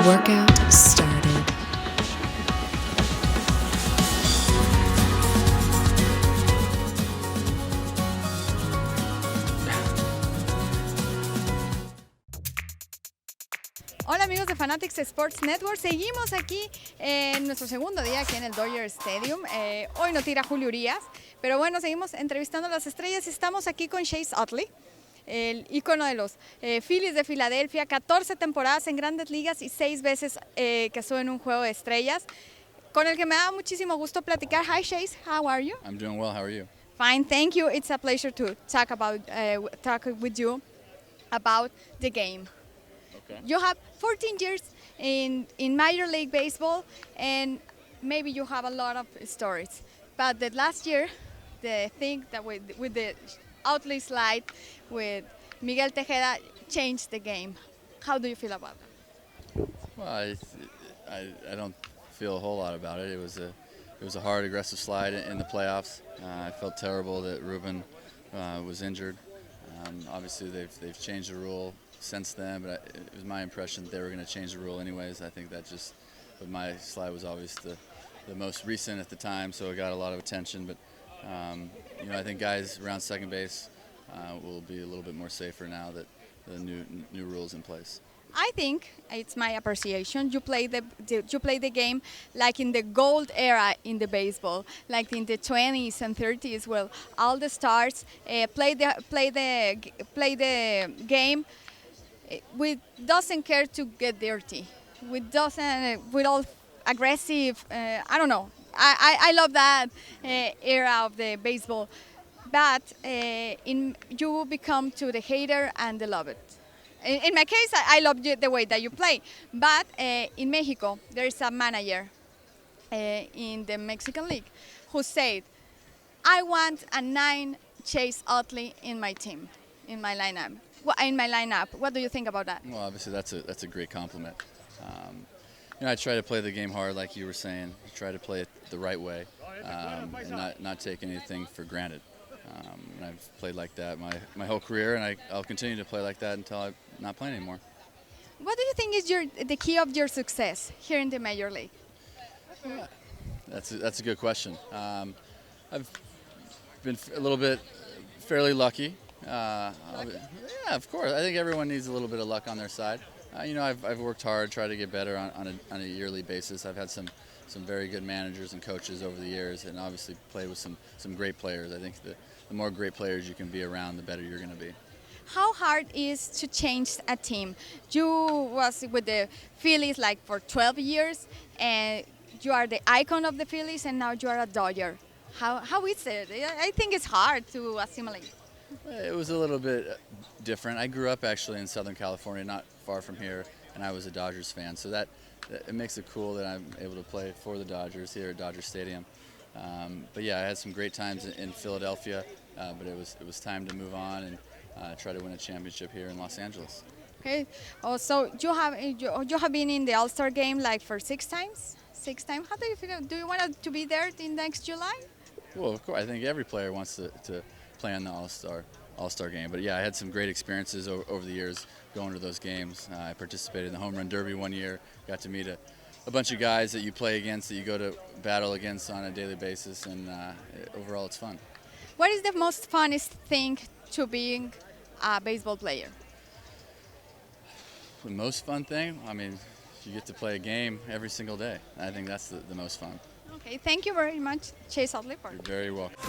Workout started. Hola amigos de Fanatics Sports Network, seguimos aquí en nuestro segundo día aquí en el Dodger Stadium. Hoy no tira Julio Urias, pero bueno, seguimos entrevistando a las estrellas. Estamos aquí con Utley, el ícono de los Phillies de Filadelfia, 14 temporadas en Grandes Ligas y 6 veces que estuvo en un juego de estrellas, con el que me da muchísimo gusto platicar. Hi Chase, how are you? I'm doing well, how are you? Fine, thank you. It's a pleasure to talk with you about the game. Okay. You have 14 years in Major League Baseball, and maybe you have a lot of stories. But the last year, the thing that with the Utley slide with Miguel Tejeda changed the game. How do you feel about that? Well, I don't feel a whole lot about it. It was a hard, aggressive slide in the playoffs. I felt terrible that Ruben was injured. Obviously, they've changed the rule since then, but it was my impression that they were going to change the rule anyways. I think that but my slide was obviously the most recent at the time, so it got a lot of attention. But I think guys around second base will be a little bit more safer now that the new rules in place. I think it's my appreciation. You play the game like in the gold era in the baseball, like in the 20s and 30s. Well, all the stars play the game. We doesn't care to get dirty. We all aggressive. I don't know. I love that era of the baseball. But you become to the hater and the love it. In my case, I love the way that you play. But in Mexico, there is a manager in the Mexican League who said, "I want a 9 Chase Utley in my team, in my lineup." What do you think about that? Well, obviously that's a great compliment. I try to play the game hard, like you were saying. Try to play it the right way, and not take anything for granted. And I've played like that my whole career, and I'll continue to play like that until I'm not playing anymore. What do you think is the key of your success here in the Major League? That's a good question. I've been a little bit fairly lucky. Yeah, of course. I think everyone needs a little bit of luck on their side. I've worked hard, tried to get better on a yearly basis. I've had some very good managers and coaches over the years, and obviously played with some great players. I think the more great players you can be around, the better you're going to be. How hard is to change a team? You was with the Phillies like for 12 years, and you are the icon of the Phillies, and now you are a Dodger. How is it? I think it's hard to assimilate. It was a little bit different. I grew up actually in Southern California, not far from here, and I was a Dodgers fan. So that it makes it cool that I'm able to play for the Dodgers here at Dodger Stadium. But yeah, I had some great times in Philadelphia, but it was time to move on and try to win a championship here in Los Angeles. Okay. Also, you have been in the All-Star game like for 6 times. 6 times. How do you feel? Do you want to be there in next July? Well, of course. I think every player wants to play in the All-Star game. But yeah, I had some great experiences over the years going to those games. I participated in the Home Run Derby one year. Got to meet a bunch of guys that you play against, that you go to battle against on a daily basis, and overall it's fun. What is the most funnest thing to being a baseball player? The most fun thing? I mean, you get to play a game every single day. I think that's the most fun. Okay, thank you very much, Chase Utley. You're very welcome.